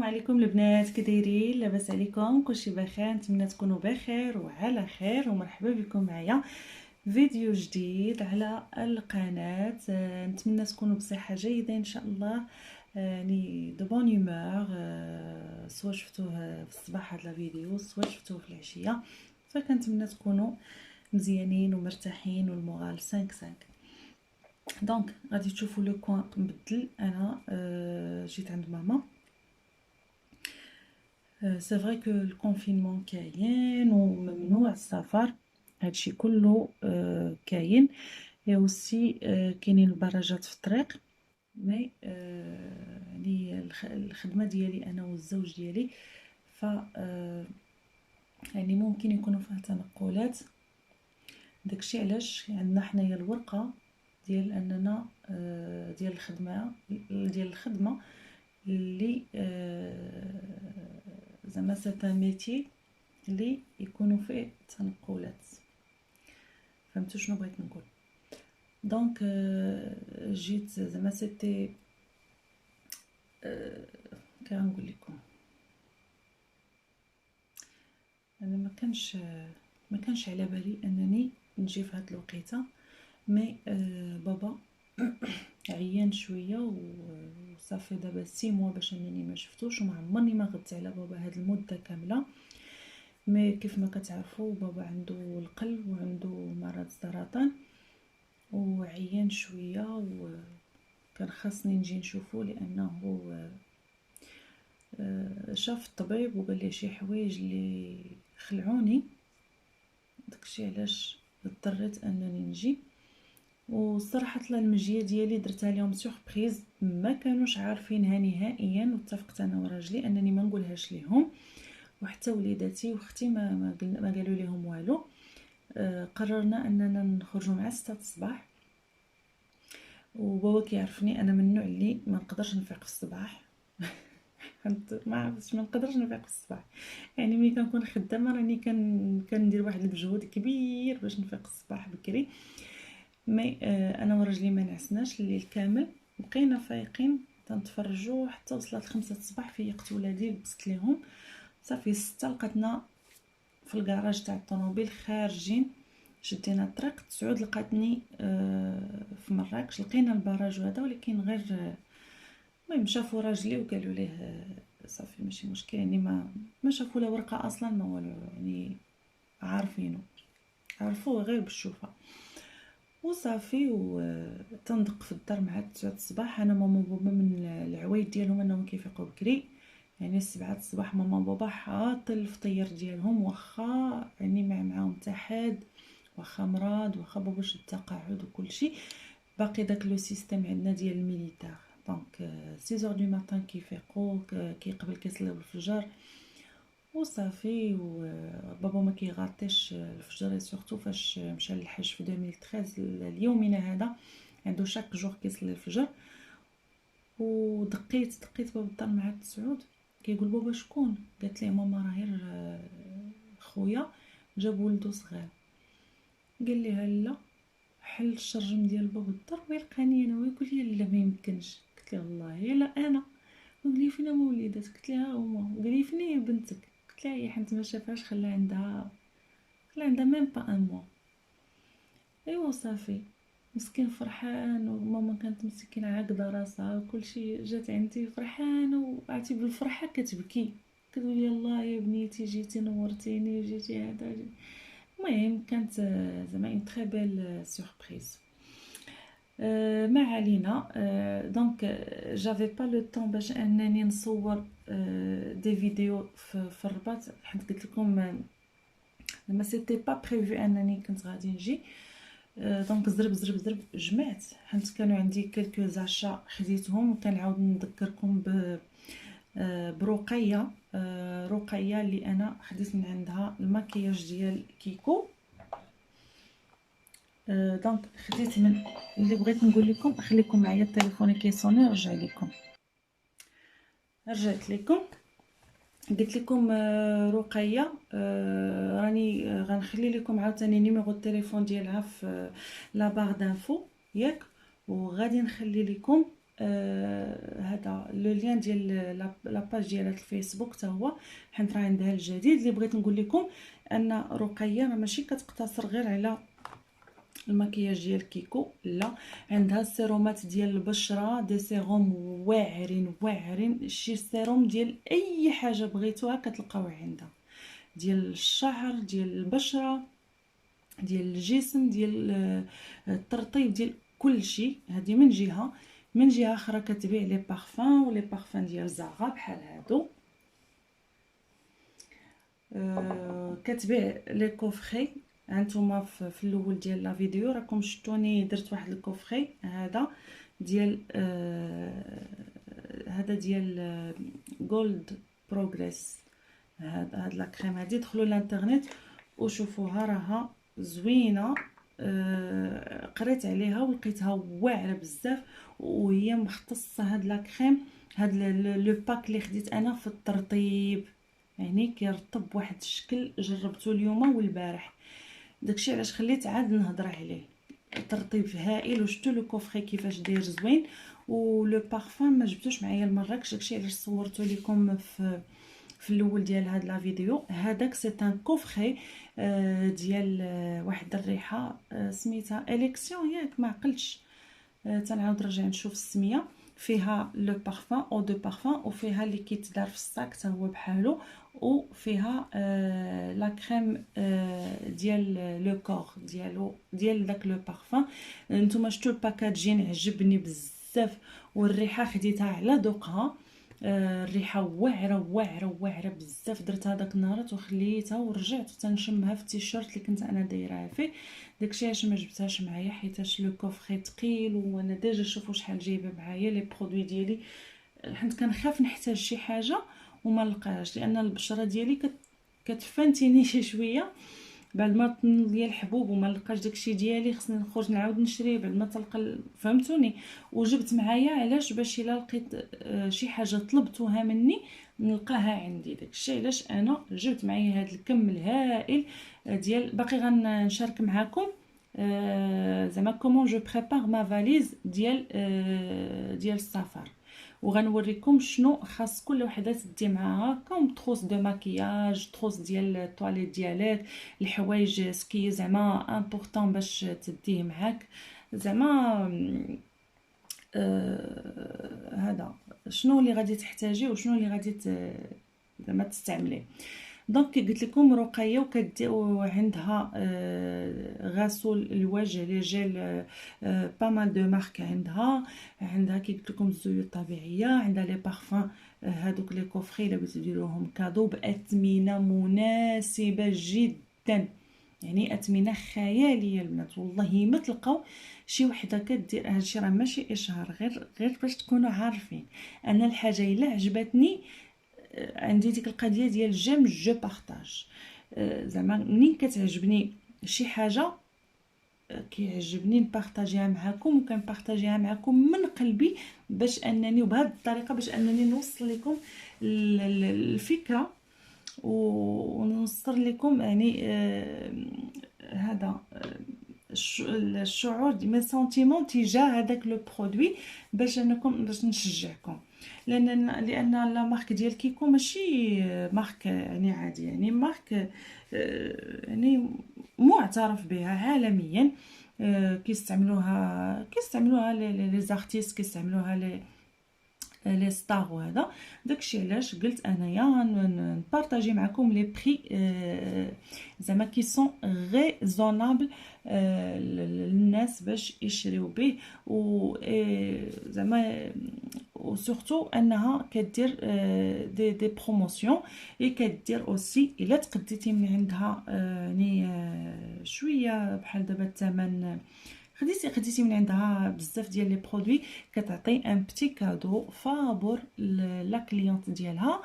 عليكم البنات، كي دايرين؟ لاباس عليكم؟ كلشي بخير؟ نتمنى تكونوا بخير وعلى خير، ومرحبا بكم معايا فيديو جديد على القناه. نتمنى تكونوا بصحه جيده ان شاء الله، يعني دو بون هومور. سواء شفتوه في الصباح هذا الفيديو سواء شفتوه في العشيه، فكنتمنى تكونوا مزيانين ومرتاحين والمورال 5. دونك غادي تشوفوا لو كوان مبدل. انا جيت عند ماما. سي فري كو الكونفينمون كاين وممنوع السفر، هادشي كله كاين. اي اوسي كاينين البراجات في الطريق، مي يعني الخدمه ديالي انا والزوج ديالي ف يعني ممكن يكونوا فيها تنقلات. داكشي علاش عندنا حنايا الورقه ديال اننا ديال الخدمه اللي زعما سيت ميتي اللي يكونوا فيه تنقلات. فهمتوا شنو بغيت نقول؟ دونك جيت زعما سيتي كنقول لكم انا ما كانش على بالي انني نجي في هاد الوقيته، مي بابا عيان شويه وصافي دابا 6 موا باش انني ما شفتوش، وما عمرني ما غبت على بابا هاد المده كامله. مي كيف ما كتعرفوا بابا عنده القلب وعنده مرض السرطان وعيان شويه، وكان خاصني نجي نشوفه لانه شاف الطبيب وقال لي شي حوايج اللي خلعوني. داكشي علاش اضطريت انني نجي. والصراحه طلع المجيه ديالي درتها لهم سوربريز، ما كانوش عارفينها نهائيا، واتفقت انا وراجلي انني ما نقولهاش ليهم، وحتى وليداتي واختي ما قالوا لهم والو. قررنا اننا نخرجوا مع 6 الصباح، وبابا كيعرفني انا من النوع اللي ما نقدرش نفيق في الصباح. ما عرفتش، ما نقدرش نفيق في الصباح. يعني ملي كنكون خدامه راني كندير واحد المجهود كبير باش نفيق الصباح بكري. مي انا وراجلي ما نعسناش الليل كامل، بقينا فايقين تنتفرجوا حتى وصلت 5 الصباح. فيقت ولادي لبست ليهم صافي 6 لقاتنا في الكراج تاع الطوموبيل خارجين. شدينا الطريق 9 لقاتني في مراكش. لقينا البراج هذا، ولكن غير المهم شافوا راجلي وقالوا ليه صافي ماشي مشكل، يعني ما شافوا لا ورقه اصلا ما والو، يعني عارفينه عرفوه غير بالشوفه وصافي. وتندق في الدار مع 9 الصباح. انا ماما وبابا من العوايد ديالهم انهم كيفيقوا بكري، يعني 7 الصباح ماما وبابا حاط الفطير ديالهم، واخا يعني معاهم حتى حد، واخا مرض، واخا بابا شد تقاعد وكل شيء، باقي داك لو سيستيم عندنا ديال الميليتار. دونك 6 دو ماتان كيفيقوا، كيقبل كيصليو الفجر وصافي. وبابا ما كيغاطيش الفجر، سورتو فاش مشى للحج في 2013 اليومنا هذا عنده شاك جور كيصلي الفجر. ودقيت باب الدار مع 9 كيقول بابا شكون؟ قالت ليه ماما راه غير خويا جاب ولدو صغير. قال ليها لا، حل الشرجم ديال باب الدار ويلقاني انا، ويقول لي لا ما يمكنش. قلت له والله لا انا. قال لي فين هما وليدات؟ قلت لها هما. قال لي فين هي بنتك؟ قلت لها هي حنت ما شافهاش، خلى عندها ميم با ان موا. ايوا صافي مسكين فرحان، وماما كانت مسكينه عاقده راسها وكلشي، جات عندي فرحانه وعرفتي بالفرحه كتبكي، كتقول لي الله يا بنيتي جيتي نورتيني جيتي هذا. المهم كانت زعما اون تري بيل سوربريز. ما علينا. دونك جافي با لو طون باش انني نصور دي فيديو في الرباط، حيت قلت لكم ما سيتي با بريفو انني كنت غادي نجي. دونك زرب جمعت، حيت كانوا عندي كلكو زاشا خديتهم. وكنعاود نذكركم برقيه. رقيه اللي انا خديت من عندها الماكياج ديال كيكو. دونك خديت من اللي بغيت نقول لكم. خليكم معايا، التليفون كيصوني. رجعت لكم. قلت لكم رقيه. راني غنخلي لكم عاوتاني نيميرو التليفون ديالها في لا بار دانفو ياك، وغادي نخلي لكم هذا لو لين ديال لاباج ديال الفيسبوك حتى هو، حيت راه عندها الجديد. اللي بغيت نقول لكم ان رقيه راه ماشي كتقتصر غير على المكياج ديال كيكو، لا، عندها السيرومات ديال البشره، دي سيروم واعرين واعرين، شي سيروم ديال اي حاجه بغيتوها كتلقاوها عندها، ديال الشعر، ديال البشره، ديال الجسم، ديال الترطيب، ديال كل شيء. هذه من جهه. من جهه اخرى كتبيع لي بارفان، ولي بارفان ديال زاغا بحال هادو. كتبيع لي كوفري. هانتوما في الاول ديال لا فيديو راكم شفتوني درت واحد الكوفري هذا ديال هذا ديال جولد بروغريس. هاد لا كريم هادي دخلوا للانترنت وشوفوها، راها زوينه. قريت عليها ولقيتها واعره بزاف، وهي مختصه هاد لا كريم، هاد لو باك اللي خديت انا في الترطيب، يعني كيرطب بواحد الشكل جربته اليوم والبارح. داكشي علاش خليت عاد نهضر عليه. ترطيب هائل، وشفتوا لو كوفري كيفاش داير زوين. ولو بارفان ما جبتوش معايا المراكش، داكشي علاش صورته لكم في الاول ديال هاد لا فيديو. هذاك سي ان كوفري ديال واحد الريحه سميتها اليكسيون ياك، ما عقلتش، تنعاود نرجع نشوف السميه. فيها لو بارفان او دو بارفان، وفيها اللي كيتدار في الصاك حتى هو بحالو، وفيها لا كريم ديال لو كور ديالو ديال داك لو بارفان. نتوما شفتوا الباكاجين عجبني بزاف، والريحه خديتها على ذوقها. الريحه واعره واعره واعره بزاف. درتها داك النهارات وخليتها ورجعت تنشمها في التيشيرت اللي كنت انا دايرها فيه. داكشي علاش ما جبتهاش معايا، حيتاش لو كوفري ثقيل، وانا ديجا شوفوا شحال جايبه معايا لي برودوي ديالي، حيت كنخاف نحتاج شي حاجه وما نلقاهاش، لان البشره ديالي كتفانتيني شي شويه. بعد ما طن ليا الحبوب وما لقاش داكشي ديالي، خصني نخرج نعاود نشري بعد ما تلقى، فهمتوني. وجبت معايا علاش؟ باش الا لقيت شي حاجه طلبتوها مني نلقاها عندي. داكشي علاش انا جبت معايا هذا الكم الهائل ديال. باقي غنشارك معكم زعما كومون جو بريبار ما فاليز ديال السفر، وغنوريكم شنو خاص كل وحده تدي معاها، كوم تروس دو ماكياج، تروس ديال الطواليت ديالك، الحوايج سكي زعما امبورطون باش تديه معاك. زعما هذا شنو اللي غادي تحتاجيه وشنو اللي غادي زعما تستعمليه. دونك قلت لكم رقيه، وعندها غسول الوجه لي جيل با مال دو مارك. عندها كي قلت لكم الزيوت الطبيعيه، عندها لي بارفان هذوك لي كوفري اللي بغيتو ديروهم كادو باثمنه مناسبه جدا، يعني اثمنه خياليه البنات. والله ما تلقاو شي وحده كدير هادشي، راه ماشي اشهار، غير باش تكونوا عارفين. انا الحاجه الا عجبتني عندي ديك القضيه ديال جيم جو بارطاج. زعما منين كتعجبني شي حاجه كيعجبني نبارطاجيها معكم، وكنبارطاجيها معكم من قلبي، باش انني وبهذه الطريقه باش انني نوصل لكم الفكره، ونوصل لكم يعني هذا الشعور مي سنتيمون تجاه هذاك لو برودوي، باش نشجعكم. لان لا مارك ديال كيكو ماشي مارك يعني عادي، يعني مارك يعني معترف بها عالميا. كيستعملوها لي زارتيست، كيستعملوها لي ستار. وهذا داكشي علاش قلت انايا نبارطاجي معكم لي بري زعما كي سون ريزونابل للناس باش يشريو به. و زعما وسورتو انها كدير دي بروموسيون، كدير اوسي الا تقديتي من عندها يعني شويه بحال دابا الثمن، خديتي من عندها بزاف ديال لي برودوي، كتعطي ان بتي كادو فابور لا كليونط ديالها.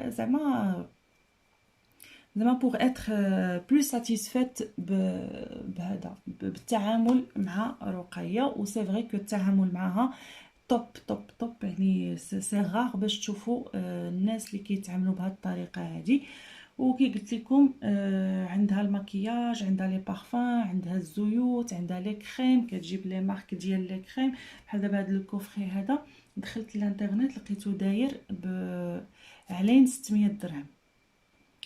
زعما بوغ اتر بلو ساتيسفيت بهذا بالتعامل مع رقيه. و سي فري كو التعامل معها توب توب توب، يعني سي غار باش تشوفوا الناس اللي كيتعاملوا بهذه الطريقه هذه. وكي قلت لكم عندها المكياج، عندها لي بارفان، عندها الزيوت، عندها لي كريم، كتجيب لي مارك ديال لي كريم. بحال دابا هذا الكوفري هذا دخلت للانترنت لقيتو داير علين 600 درهم،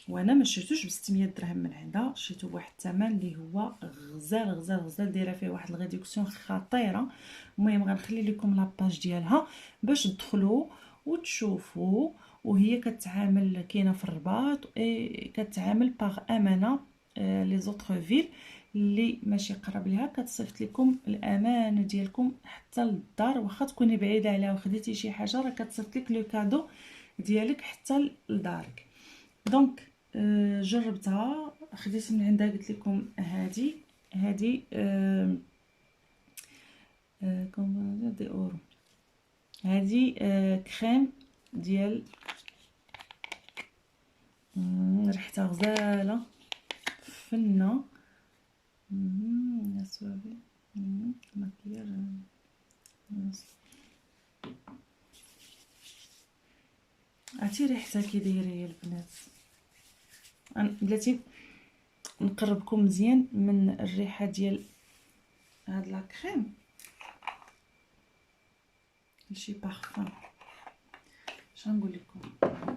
وانا ما شريتوش ب 600 درهم من عندها، شريتو بواحد الثمن اللي هو غزال غزال غزال، دايره فيه واحد الريدكسيون خطيره. المهم غنخلي لكم لاباج ديالها باش تدخلوا وتشوفوا. وهي كتعامل، كاينه في الرباط، كتعامل باغ امانه لي زوطخ فيل اللي ماشي قرب ليها، كتصيفط لكم الامانه ديالكم حتى للدار، واخا تكوني بعيده عليها وخديتي شي حاجه راه كتصيفط لك لو كادو ديالك حتى لدارك. دونك جربتها، خديت من عندها، قلت لكم هذه كوم دي اورو، هذه كريم ديال ريحتها غزاله فنه. يا صوابي مكياج. عرفتي ريحتها كي دايره يا البنات؟ بلاتي نقربكم مزيان من الريحه ديال هاد لا كريم. شي بارفان، اش غنقول لكم،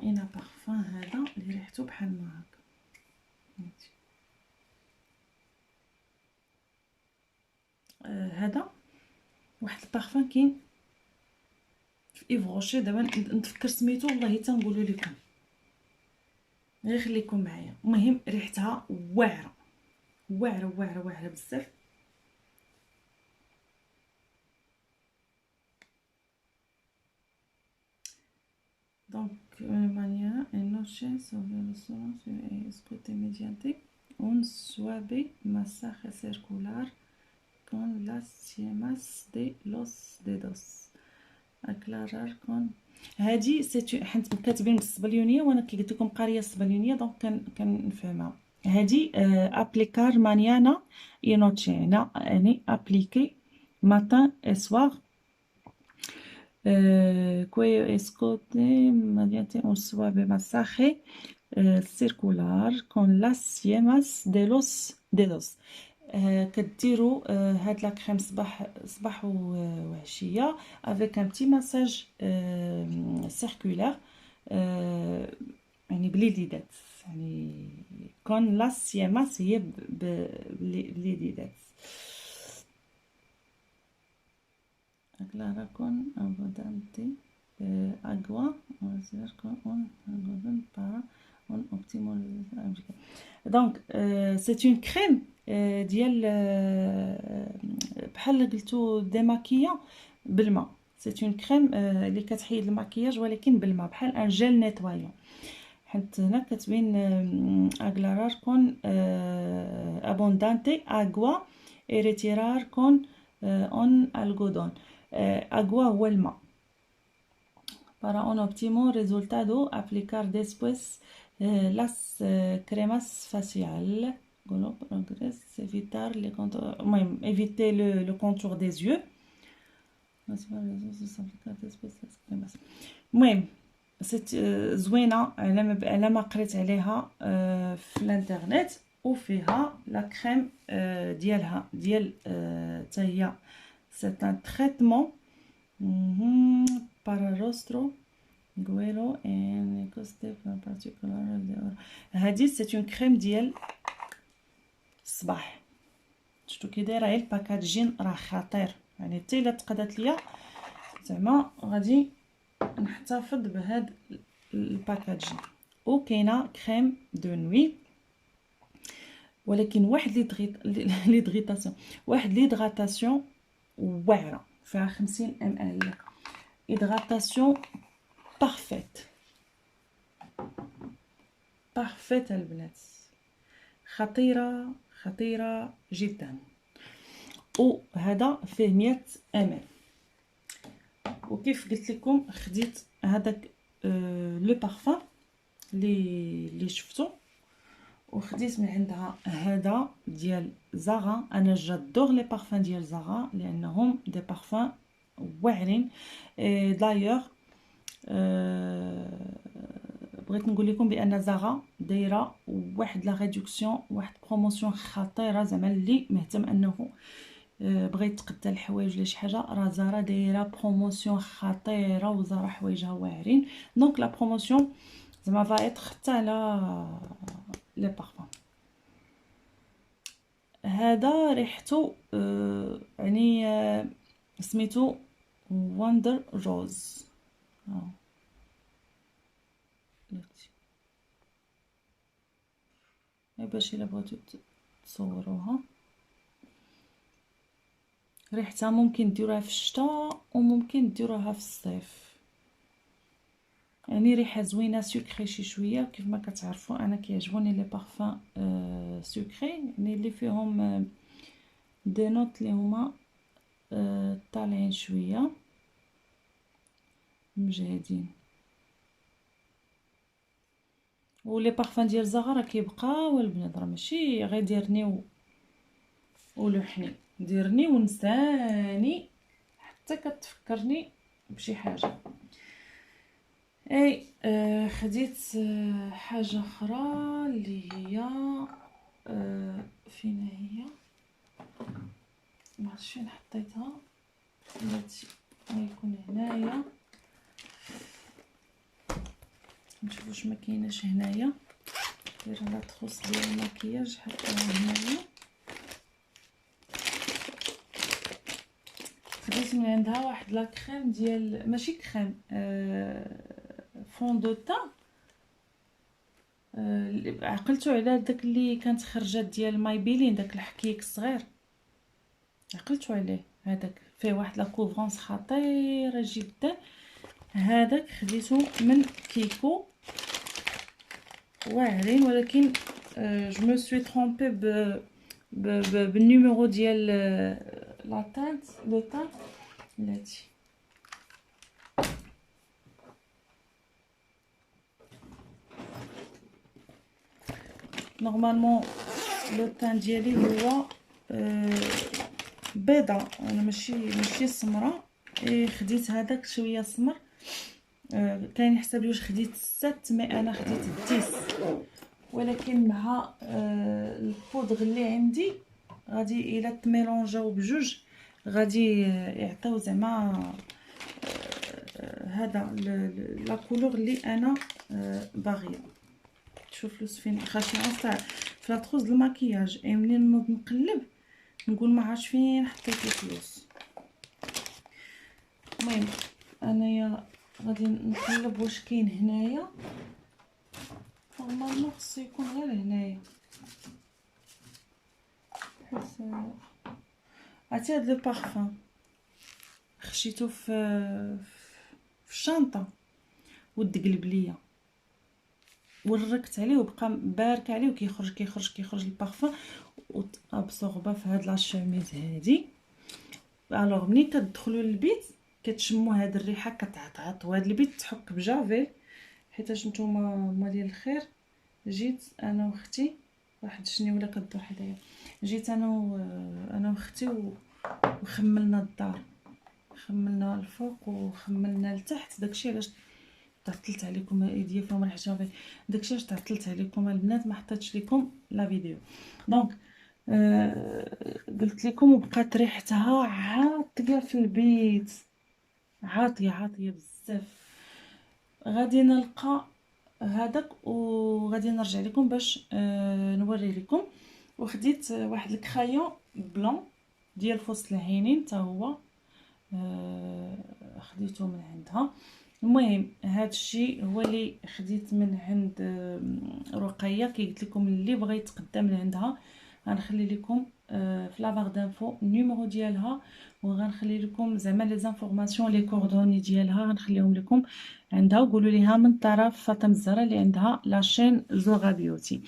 انا بارفان هذا اللي ريحته بحال ما هكا. هذا واحد البارفان كاين في ايفغوشي، دابا نتفكر سميتو والله تنقولوا لكم، غير خليكم معايا. المهم ريحتها واعره واعره واعره واعره بزاف. Donc, maniera noche sobre los ojos escote mediante un suave masaje circular con las yemas de los dedos. Aclarar con هادي حيت كاتبين بالصبليونيه وانا كي قلت لكم قاريه الصبليونيه دونك كنفهمها. هادي ابليكار مانيانا اي نوتشي، يعني ابليكي ماتان اي سوار. cuello escote mediante un suave masaje circular con las yemas de los dedos. كديروا هاد لا كريم صباح وعشيه افيك ان بتي مساج سيركولير، يعني باليديدات، يعني كون لاس يماس هي باليديدات. aclarar con abundante agua con un algodón para un optimal. Donc c'est une crème ديال بحال قلتو ديماكيا بالماء. c'est une crème اللي كتحيد المكياج ولكن بالماء، بحال ان جيل نيتوايون. حيت هنا كتبين اغلارار كون ابوندانتي اغوا اي ريتيرار كون اون الغودون. اغوا هو الماء. para un óptimo resultado aplicar después las cremas faciales. Evitar les contours, éviter le contour des yeux. المهم زوينه على ما قريت عليها في الانترنت، وفيها لا كريم ديالها ديال حتى هي سي ان تريتمون para rostro guelo en coste particular. هذه سي اون كريم ديال الصباح. شفتوا كي دايره، غير الباكاجين راه خطير، يعني حتى الا تقدات ليا زعما غادي نحتفظ بهاد الباكاجين. وكاينه كريم دو نوي، ولكن واحد ليدغيطاسيون واحد ليدغاتاسيون واعره فيها 50 ml. هيدغاتاسيون بارفيت بارفيت البنات، خطيره خطيره جدا. وهذا فيه 100 ml. وكيف قلت لكم خديت هذاك لو بارفان اللي شفتو، وخديت من عندها هذا ديال زارا. انا جادور لي بارفان ديال زارا لانهم دي بارفان واعرين. دايوغ بغيت نقول لكم بان زارا دايره واحد لا ريدكسيون، واحد بروموسيون خطيره، زعما اللي مهتم انه بغى يتقدى الحوايج ولا شي حاجه، راه زارا دايره بروموسيون خطيره، وزارا حوايجها واعرين. دونك لا بروموسيون زعما فا اتر حتى على لي بارفان. هذا ريحته يعني سميتو وندر روز. باش الا بغيتو تصوروها، ريحتها ممكن ديروها في الشتاء وممكن ديروها في الصيف، يعني ريحه زوينه سكري شي شويه. كيف ما كتعرفوا انا كيعجبوني لي بارفان سكري، يعني اللي فيهم دي نوت اللي هما طالعين شويه مجهدين. ولي بارفان ديال زغا راه كيبقاو البنات، راه ماشي غير ديرني ولوحني، ديرني ونساني حتى كتفكرني بشي حاجه. اي خديت حاجه اخرى اللي هي فين هي، ما عرفتش فين حطيتها، بلاتي غيكون هنايا، نشوف واش ما كايناش هنايا. دايره لا تخص ديال المكياج حطيتها هنايا. خديت من عندها واحد لا كريم ديال، ماشي كريم، فون دو تان. عقلتو على داك اللي كانت خرجات ديال مايبيلين، داك الحكيك الصغير، عقلتو عليه. هذاك فيه واحد لا كوفرونس خطيره جدا. هذاك خديته من كيكو، واعرين، ولكن جو مو سوي ترومبي بالنيميرو ديال لا تانت لو تان بلاتي. نورمالمون لو تان ديالي هو بيضه، انا ماشي سمراء. خديت هذاك شويه سمر. كاين يحسب لي واش خديت 7 مي انا خديت 10، ولكن مع البودغ اللي عندي غادي الا تميلونجاو بجوج غادي يعطيو زعما هذا لا كولور اللي انا باغيه. شوف فلوس فين خاصني اصلا في لاطروز المكياج، منين نوض نقلب نقول ما عرفتش فين حطيت الفلوس. المهم انايا غادي نقلب واش كاين هنايا. نورمالمون خصو يكون غير هنايا، حيت عرفتي هاد لو بارفان خشيتو في الشنطه ودقلب ليا وركت عليه وبقى بارك عليه وكيخرج البارفان وابسوربا في هاد لا شوميز هادي. الوغ ملي كتدخلوا للبيت كتشموا هاد الريحه كتعطعط، وهاد البيت تحك بجافيل حيتاش نتوما ما ديال الخير. جيت انا واختي، واحد الشنيوله كدور حدايا، جيت انا واختي وخملنا الدار، خملنا الفوق وخملنا لتحت. داكشي علاش تعطلت عليكم ايديا فيهم ريحه جافيل، داكشي علاش تعطلت عليكم البنات، ما حطيتش لكم لا فيديو. دونك قلت لكم وبقات ريحتها عاطيه في البيت، عاطيه بزاف. غادي نلقى هذاك وغادي نرجع لكم باش نوري لكم. وخديت واحد الكرايون بلون ديال فص العينين حتى هو خديته من عندها. المهم هذا الشيء هو اللي خديت من عند رقيه، كي قلت لكم اللي بغى يتقدم من عندها غنخلي لكم في لا بار دانفو النيميرو ديالها، وغنخلي لكم زعما لي زانفورماسيون لي كوردوني ديالها غنخليهم لكم عندها. وقولوا ليها من طرف فاطمه الزهراء اللي عندها لاشين زوغا بيوتي.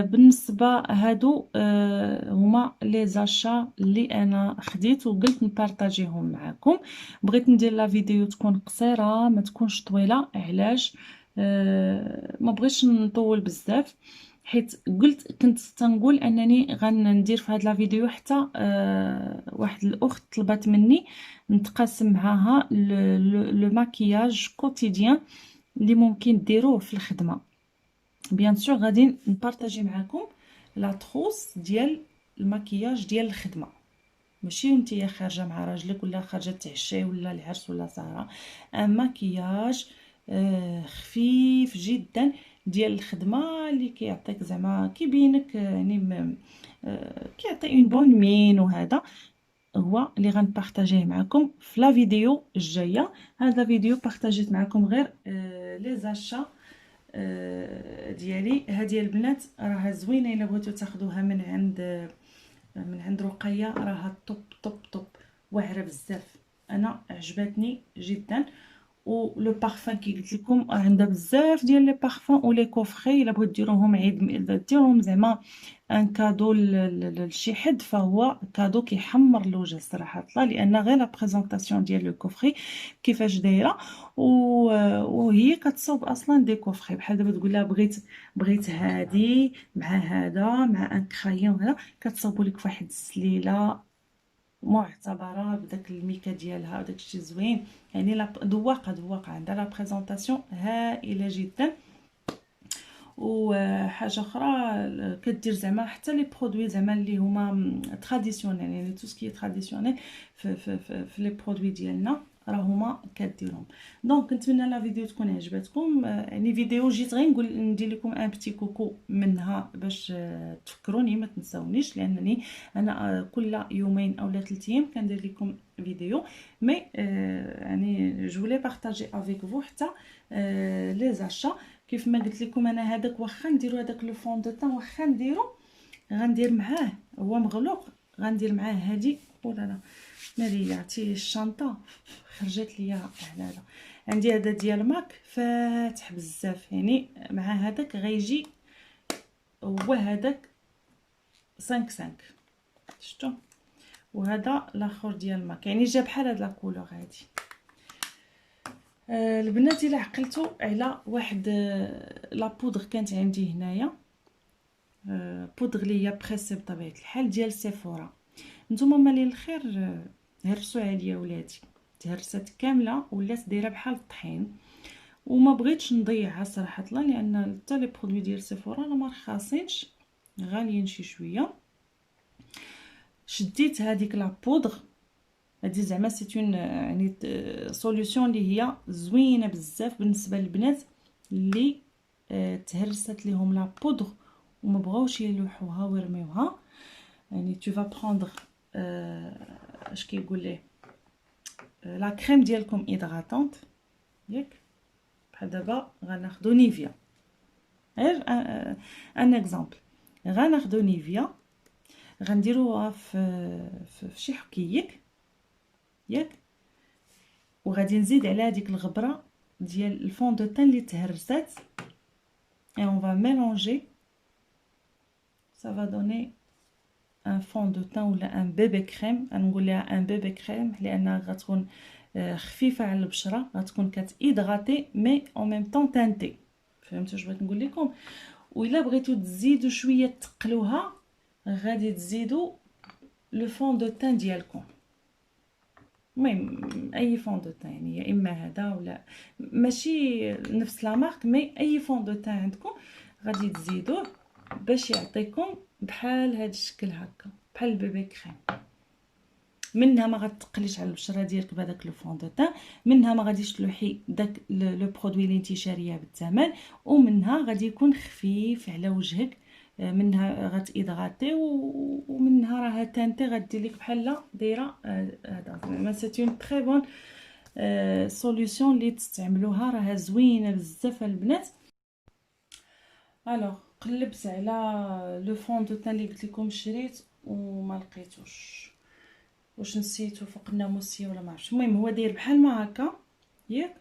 بالنسبه هادو هما لي زاشا اللي انا خديت وقلت نبارطاجيهم معكم. بغيت ندير لا فيديو تكون قصيره ما تكونش طويله، علاش ما بغيتش نطول بزاف، حيت كنت تنقول انني غندير في هاد لا فيديو حتى واحد الاخت طلبت مني نتقاسم معاها لو ماكياج كوتيديان اللي ممكن ديروه في الخدمه. بيان سور غادي نبارطاجي معكم لا تروس ديال المكياج ديال الخدمه، ماشي نتيا خارجه مع راجلك ولا خارجه تعشي ولا العرس ولا سهره، ان مكياج خفيف جدا ديال الخدمه اللي كيعطيك زعما كيبينك يعني كيعطي اون بون مين. وهذا هو اللي غنبارطاجيه معكم في لا فيديو الجايه. هذا فيديو بارطاجيت معكم غير لي زاشا ديالي. هذه البنات راها زوينه الا بغيتو تاخذوها من عند رقيه، راها طوب طوب طوب، واعره بزاف، انا عجبتني جدا. ولو بارفان كي قلت لكم عندها بزاف ديال لي بارفان ولي كوفري، الا بغيت ديروهم عيد ديروهم زعما ان كادو لشي حد، فهو كادو كيحمر الوجه صراحه، لان غير لا بريزونطاسيون ديال لو كوفري كيفاش دايره، وهي كتصاوب اصلا دي كوفري. بحال دابا تقول لها بغيت هادي مع هذا مع ان كرايون، هذا كتصاوبوا لك فواحد السليله معتبره بداك الميكا ديالها وداك الشيء زوين. يعني لا ذواقه عندها لا بريزونطاسيون هائله جدا. وحاجه اخرى كدير زعما حتى لي برودوي زعما اللي هما تراديسيونيل، يعني تو سكي تراديسيونيل في لي برودوي ديالنا راه هما كديرهم. دونك نتمنى لا فيديو تكون عجبتكم. يعني فيديو جيت غير نقول ندير لكم ان بتي كوكو منها باش تفكروني ما تنساونيش، لانني انا كل يومين او 3 ايام كندير لكم فيديو. مي يعني جو لي بارطاجي افيك فو حتى لي زاشا. كيف ما قلت لكم انا هذاك واخا نديرو هذاك لو فون دو طون، واخا نديرو غندير معاه هو مغلوق، غندير معاه هادي. ولا لا ناري عرفتي الشنطه خرجت ليا هذا، عندي هذا ديال ماك فاتح بزاف، يعني مع هذاك غيجي هو هذاك 5 شفتوا. وهذا الاخر ديال ماك، يعني جا بحال هاد لا كولور هادي. البنات الا عقلتوا على واحد لا بودغ كانت عندي هنايا، بودغ ليا بريسي بطبيعه الحال ديال سيفورا. نتوما مالين الخير هرسوا عليا ولادي، تهرست كامله ولات دايره بحال الطحين، وما بغيتش نضيعها صراحه لان حتى لي برودوي ديال سيفورا راه ما رخاصينش، غاليين شي شويه. شديت هذيك لا بودغ هادي زعما سي اون يعني سوليوشن اللي هي زوينه بزاف بالنسبه للبنات اللي تهرست ليهم لا بودغ وما بغاوش يلوحوها ويرميوها. يعني tu vas prendre اش كيقول ليه لا كريم ديالكم هيدراتونط ياك، بحال دابا غناخذوا نيفيا، غير ان اكزامبل، غناخذوا نيفيا غنديروها في شي حكيك ياك، وغادي نزيد على هذيك الغبره ديال الفون دو تان اللي تهرست، et on va mélanger, ça va donner un fond de teint ولا ان بيبي كريم. نقول لها ان بيبي كريم لانها غتكون خفيفه على البشره، غتكون كتيدغاتي مي اون ميم طون تانتي. فهمتوا اش بغيت نقول لكم؟ وإلا بغيتو تزيدوا شويه تقلوها غادي تزيدوا لو فون دو تان ديالكم، المهم اي فون دو تان، يعني يا اما هذا ولا ماشي نفس لا مارك، مي اي فون دو تان عندكم غادي تزيدوه باش يعطيكم بحال هذا الشكل هكا، بحال البيبي كريم. منها ما غتقليش على البشره ديالك بهذاك لو فون دو تان، منها ما غاديش تلوحي داك لو برودوي اللي انت شاريه بالثمن، ومنها غادي يكون خفيف على وجهك، منها غتيدغاتي، ومنها راه تانتي غدير لك بحال دايره هذا. ما سيت اون تري بون سوليوشن اللي تستعملوها، راها زوينه بزاف البنات. الوغ قلبت على لو فون دو تان اللي قلت لكم شريت وما لقيتوش، واش نسيتو فوق الناموسيه ولا ما عرفتش. المهم هو داير بحال ما هكا ياك،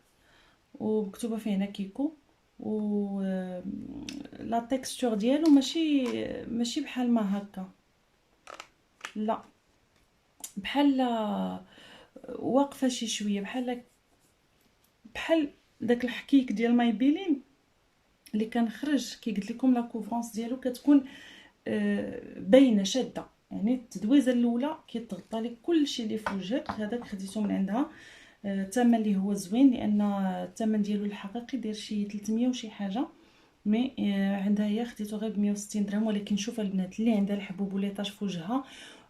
ومكتوبه فيه هنا كيكو، و لا تيكستور ديالو ماشي بحال ما هكا، لا بحال واقفه شي شويه بحال داك الحكيك ديال مايبيلين اللي كنخرج كي قلت لكم لا كوفرونس ديالو كتكون باينه شاده، يعني التدويزه الاولى كيتغطى لك كلشي اللي في وجهك. هذاك خديته من عندها الثمن اللي هو زوين، لان الثمن ديالو الحقيقي داير شي 300 وشي حاجه، مي عندها هي خديته غير ب 160 درهم. ولكن شوف البنات اللي عندها الحبوب وليطاج في وجهها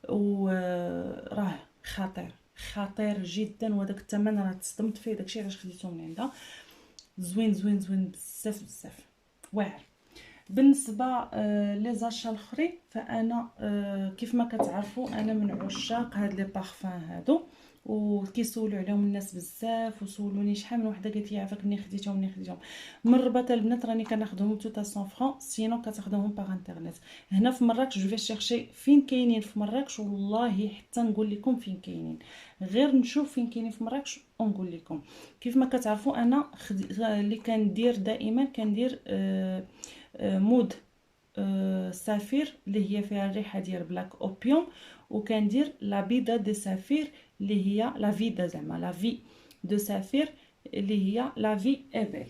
وراه خطير خطير جدا، وداك الثمن راه تصدمت فيه، داكشي علاش خديته من عندها. زوين زوين زوين بزاف بزاف، واعر. بالنسبه لي زاشا الاخرين، فانا كيف ما كتعرفوا انا من عشاق هاد لي بارفان هادو، وكيسولوا عليهم الناس بزاف، وسولوني شحال من وحده قالت لي عافاك منين خديتهم. من الرباط البنات راني كناخذهم تو 100 فرانك، سينو كتاخذوهم باغ انترنيت. هنا في مراكش جو في شيرشي فين كاينين في مراكش، والله حتى نقول لكم فين كاينين، غير نشوف فين كاينين في مراكش ونقول لكم. كيف ما كتعرفوا انا اللي كندير دائما كندير مود سافير اللي هي فيها الريحه ديال بلاك اوبيوم، وكندير لا بيدا دي سافير اللي هي لا فيدا زعما لا في دو سافير اللي هي لا في ابل.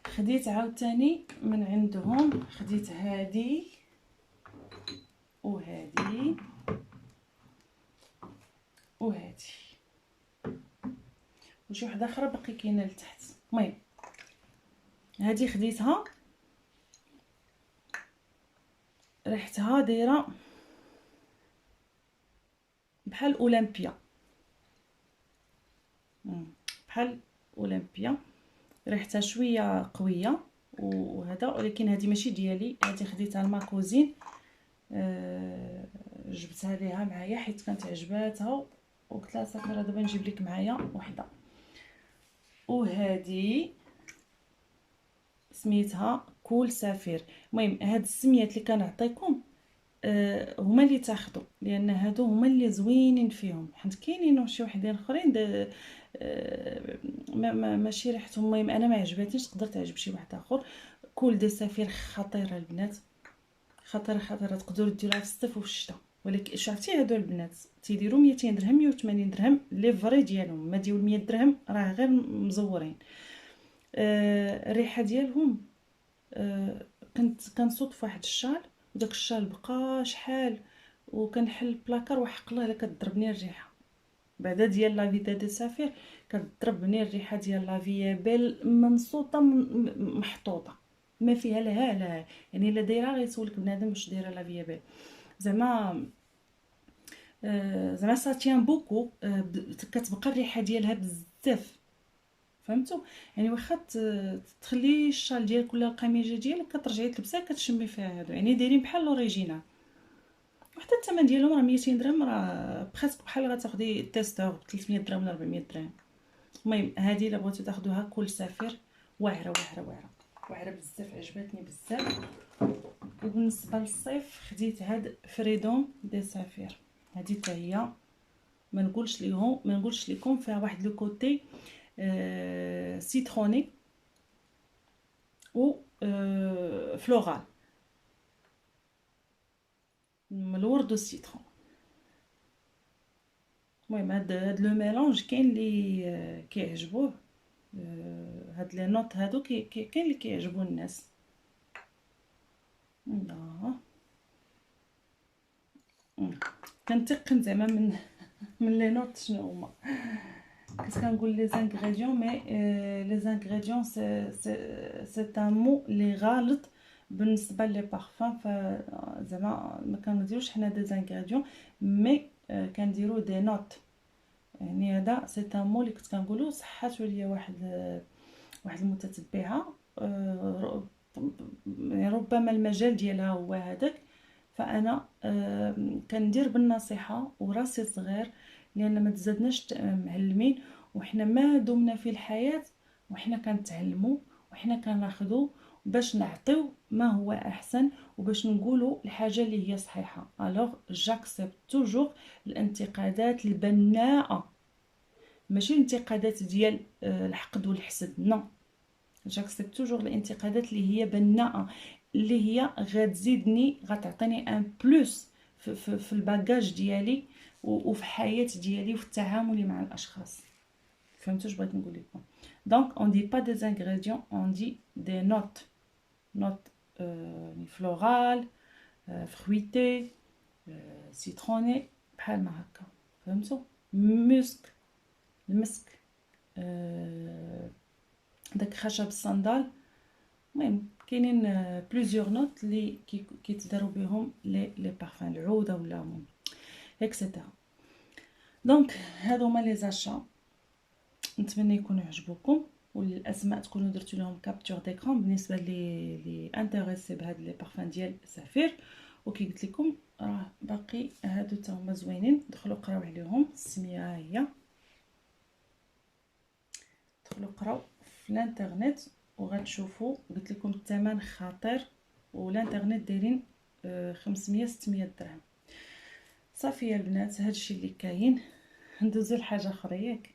خديت عاوتاني من عندهم، خديت هادي وهادي وهادي وشي وحده اخرى باقي كاينه لتحت. المهم هادي خديتها، ريحتها دايره بحال اولمبيا، بحال اولمبيا، ريحتها شويه قويه وهذا، ولكن هذه ماشي ديالي، هذه خديتها لماكوزين، جبتها ليها معايا حيت كانت عجباتها، وقلت لها صافي راه دابا نجيب لك معايا وحده. وهذه سميتها كول سافير. المهم هاد السميات اللي كنعطيكم هما اللي تاخذوا، لان هادو هما اللي زوينين فيهم، حيت كاينين شي وحدين اخرين ماشي ريحتهم. المهم انا ما عجبتنيش، تقدر تعجب شي واحد اخر. كول دي سافير خطيره البنات، خطيره خطيره، تقدروا ديروها في الصيف وفي الشتاء. ولكن شفتي هادو البنات تيديروا 200 درهم 180 درهم لي فري ديالهم، ما ديال 100 درهم راه غير مزورين. الريحه ديالهم كنت كنصوت في واحد الشال، وداك الشال بقى شحال، وكنحل البلاكار وحق الله الا كضربني الريحه بعدا ديال لا فيدا دي سافير، كضربني الريحه ديال لا فيابيل منصوطه محطوطه، ما فيها لا يعني الا دايره غيسولك بنادم واش دايره لا فيابيل زعما. زعما ساتيان بوكو، كتبقى الريحه ديالها بزاف، فهمتوا؟ يعني واخا تخلي الشال ديالك ولا القميجه ديالك كترجعي تلبسها كتشمي فيها هادو، يعني دايرين بحال لوريجينال. وحتى الثمن ديالهم راه 200 درهم، راه بخاسك بحال غتاخدي تيستور ب 300 درهم ولا 400 درهم. المهم هذه الا بغيتو تاخذوها كل سافر، واعره واعره واعره واعره بزاف، عجبتني بزاف. وبالنسبه للصيف خديت هاد فريدوم دي سافير، هذه حتى هي ما نقولش لكم فيها واحد لو كوتي سيتروني و فلورال، الورد والسيترون. المهم هاد لو ميلونج كاين اللي كيعجبوه، هاد لي نوت هادو كاين اللي كيعجبوا الناس. كنتقن زعما من لي نوت شنو هما، كنت كنقول لي زانغريديون، مي لي زانغريديون سي ان مو لي غالط بالنسبه لي بارفان. فزعما ما كنديروش حنا دي زانغريديون، مي كنديرو دي نوت. يعني هذا سي ان مو اللي كنت كنقولو. صحاتو ليا واحد المتتبعه، يعني ربما المجال ديالها هو هذاك، فانا كندير بالنصيحه وراسي صغير، لان ما تزادناش معلمين، وحنا ما دمنا في الحياه وحنا كنتعلموا وحنا كناخذوا باش نعطيو ما هو احسن، وباش نقولوا الحاجه اللي هي صحيحه. الوغ جاكسبت توجور الانتقادات البناءه، ماشي الانتقادات ديال الحقد والحسد، نو. جاكسبت توجور الانتقادات اللي هي بناءه، اللي هي غتزيدني، غتعطيني ان بلوس في الباجاج ديالي وفي الحياه ديالي وفي التعامل مع الاشخاص. فهمتوا اش بغيت نقول لكم؟ دونك اون دي با دي انغريديون، اون دي دي نوت فلورال، فرويتي، سيتروني، بحال ما هكا. فهمتوا؟ مسك، المسك، داك خشب الصندال. المهم كاينين بليزيور نوت اللي كيتداروا بهم لي بارفان، العوده ولا اكسيتيرا. دونك هادو هما لي زاشا، نتمنى يكونوا عجبوكم، والاسماء تكونوا درتو لهم كابتور ديكران بالنسبه لي انتريسي بهاد لي بارفان ديال سفير. وكي قلت لكم راه باقي هادو تا هما زوينين، دخلوا قراو عليهم، السميه هي، دخلوا قراو في الانترنت وغتشوفوا. قلت لكم الثمن خطير، والانترنت دايرين 500 600 درهم. صافي يا البنات، هادشي اللي كاين. ندوزو لحاجه اخرى ياك.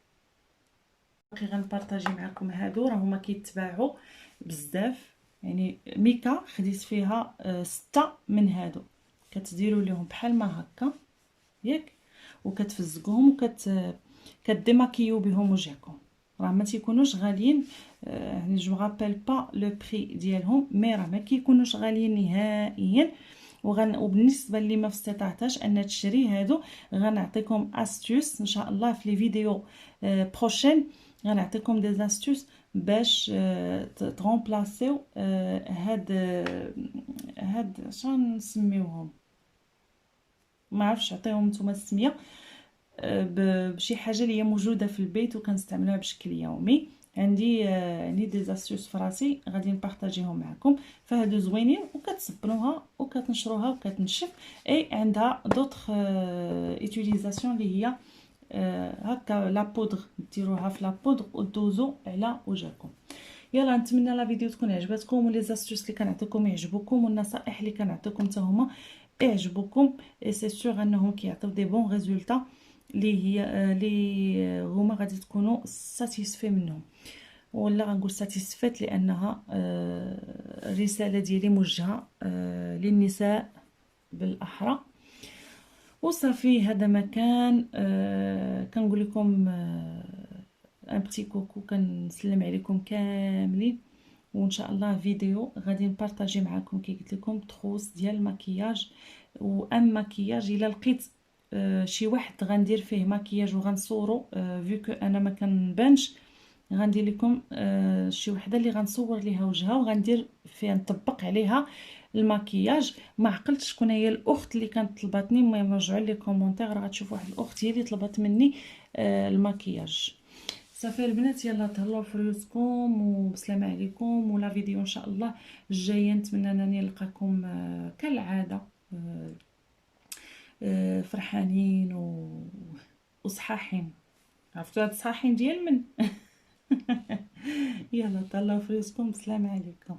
باقي غنبارطاجي معكم هادو، راه هما كيتباعوا بزاف. يعني ميكا خديت فيها 6 من هادو، كتديروا ليهم بحال ما هكا ياك، وكتفزقوهم كديماكيو بهم وجهكم. راه ما تيكونوش غاليين، يعني جو رابيل با لو بري ديالهم، مي راه ما كيكونوش غاليين نهائيا. وبالنسبه اللي ما استطعتش ان تشري هادو، غنعطيكم استوس ان شاء الله في لي فيديو بروشين. غنعطيكم دي استوس باش ترومبلاسيو هاد شنو نسميوهم، ما عرفتش، عطيهم نتوما السميه، بشي حاجه اللي هي موجوده في البيت وكنستعملوها بشكل يومي. عندي دي زاستوس فراسي غادي نبارطاجيهم معكم. فهادو زوينين، وكتصبنوها وكتنشروها وكتنشف. اي عندها دوطخ ايتيليزاسيون اللي هي هكا لا بودغ، ديروها في لا بودغ ودوزو على وجهكم. يلا نتمنى لا فيديو تكون عجبتكم، ولي زاستوس اللي كنعطيكم يعجبوكم، والنصائح اللي كنعطيكم حتى هما يعجبوكم. اي سي سور انهم كيعطيو دي بون ريزولطا اللي هي اللي هما غادي تكونوا ساتيسفي منهم، ولا غنقول ساتيسفيت، لانها الرساله ديالي موجهه للنساء بالاحرى. وصافي هذا ما كان. كنقول لكم ان بتي كوكو، كنسلم عليكم كاملين. وان شاء الله فيديو غادي نبارطاجي معكم كي قلت لكم تروس ديال المكياج. وام مكياج الا لقيت شي واحد غندير فيه مكياج وغنصورو، فيو انا ما كنبانش، غندير لكم شي وحده اللي غنصور ليها وجهها وغندير فيها نطبق عليها المكياج. ما عقلتش شكون هي الاخت اللي كانت طلباتني، المهم رجعوا لي كومونتير، راه غتشوفوا واحد الاخت هي اللي طلبت مني المكياج. صافي البنات، يلا تهلاو في ريوسكم وبسلامه عليكم. ولا فيديو ان شاء الله الجايه نتمنى انني نلقاكم كالعاده فرحانين وصحاحين. عرفتوا هاد الصحاحين ديال من؟ يلا تهلاو في ريوسكم، بسلامه عليكم.